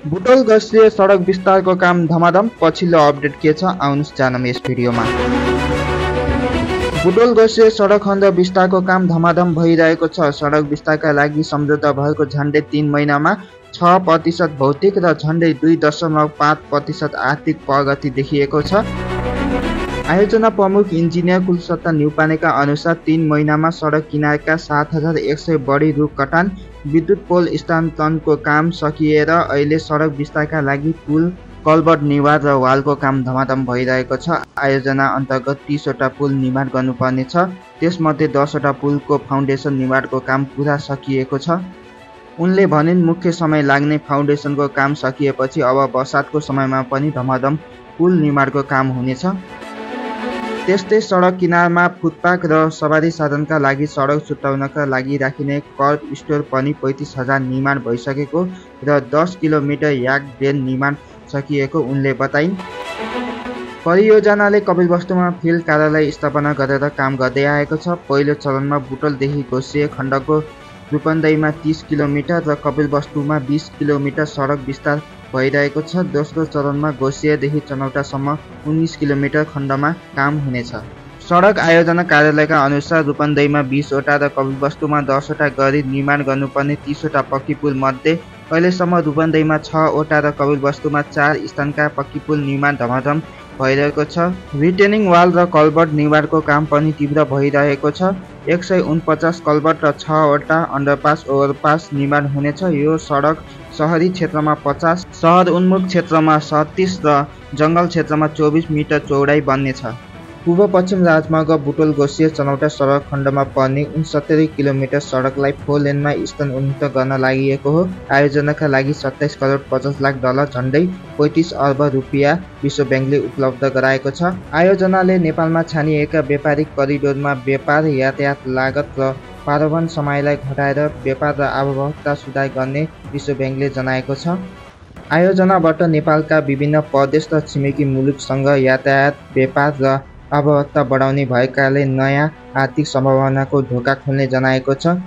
बुटोल गस्सिए सडक विस्तारको काम धमाधम। पछिल्लो अपडेट के छ आउनुस् जानौँ यस भिडियोमा। बुटोल गस्सिए सडक खण्ड विस्तारको काम धमाधम भइरहेको छ। सडक विस्तारका लागि सम्झौता भएको झन्डै 3 महिनामा 6% भौतिक र झन्डै 2.5% आर्थिक प्रगति देखिएको छ। आयोजना प्रमुख इन्जिनियर कुलसत्ता न्युपानेका अनुसार 3 महिनामा सडक किनारका 7100 बढी रुख कटान, विद्युत पोल स्थानान्तरणको काम सकिएर अहिले सडक विस्तारका लागि पुल, कल्भर्ट निर्माण र वालको काम धमाधम भइरहेको छ। आयोजना अन्तर्गत 30वटा पुल निर्माण गर्नुपर्ने छ। त्यसमध्ये 10वटा पुलको फाउन्डेसन निर्माणको काम पुरा सकिएको छ। उनले भनिन् मुख्य समय लाग्ने फाउन्डेसनको काम सकिएपछि अब बर्सातको समयमा पनि धमाधम पुल निर्माणको काम हुनेछ। त्यस्तै सडक किनारमा फुटपाथ र सवारी साधनका लागि सडक छुट्याउनका लागि राखिने कर्ब स्टोर पनि 35,000 निर्माण भइसकेको र 10 किलोमिटर याक ड्रेन निर्माण सकिएको उनले बताइन्। परियोजनाले कपिलवस्तुमा फिल्ड कार्यालय स्थापना गरेर काम गर्दै आएको छ। पहिलो चरणमा बुटोलदेखि घोसिए खण्डको रूपन्देहीमा 30 किलोमिटर र कपिलवस्तुमा 20 किलोमिटर सडक विस्तार भइरहेको छ। दोस्रो चरणमा घोसिएदेखि चनौटासम्म 19 किलोमिटर खण्डमा काम हुनेछ। सडक आयोजना कार्यालयका अनुसार रूपन्देहीमा 20वटा र कपिलवस्तुमा 10वटा गरी निर्माण गर्नुपर्ने 30वटा पक्की पुल मध्ये अहिलेसम्म रूपन्देहीमा 6वटा र कपिलवस्तुमा 4 स्थानका पक्की पुल निर्माण धमाधम भइरहेको छ। रिटेनिङ वाल र कल्भर्ट निर्माणको काम पनि तीव्र भइरहेको छ। 149 कल्भर्ट र 6वटा अन्डरपास ओभरपास निर्माण हुनेछ। यो सडक सहरी क्षेत्रमा 50, सहर उन्मुख क्षेत्रमा 37 र जङ्गल क्षेत्रमा 24 मिटर चौडाइ बन्नेछ। पूर्व पश्चिम राजमार्ग बुटोल घोसिए चनौटा सडक खण्डमा पर्ने 69 किलोमिटर सडकलाई 4 लेनमा स्थानोन्मुख गर्न लागि हो। आयोजनाका लागि 27 करोड 50 लाख डलर झन्डै 35 अर्ब रुपियाँ विश्व ब्याङ्कले उपलब्ध गराएको छ। आयोजनाले नेपालमा छानिएका व्यापारिक करिडोरमा व्यापार, यातायात लागत र परिवहन समयलाई घटाएर व्यापार र आवश्यकता सुधार गर्ने विश्व ब्याङ्कले जनाएको छ। आयोजनाबाट नेपालका विभिन्न प्रदेश र छिमेकी मुलुकसँग यातायात, व्यापार र आवश्यकता बढाउने भएकाले नयाँ आर्थिक सम्भावनाको ढोका खोल्ने जनाएको छ।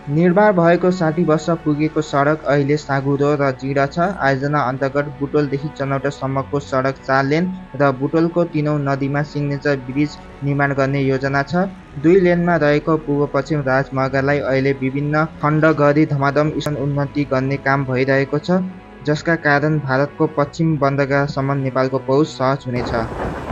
निर्माण भएको 60 वर्ष पुगेको सडक अहिले साँघुरो र जीर्ण छ। आयोजना अन्तर्गत बुटोलदेखि चनौटासम्मको सडक 4 लेन र बुटोलको तीनौं नदीमा सिग्नेचर ब्रिज निर्माण गर्ने योजना छ। 2 लेनमा रहेको पूर्व पश्चिम राजमार्गलाई अहिले विभिन्न खण्ड गरी धमाधम उन्नति गर्ने काम भइरहेको छ, जसका कारण भारतको पश्चिम बन्दरगाहसम्म नेपालको पहुँच सहज हुनेछ।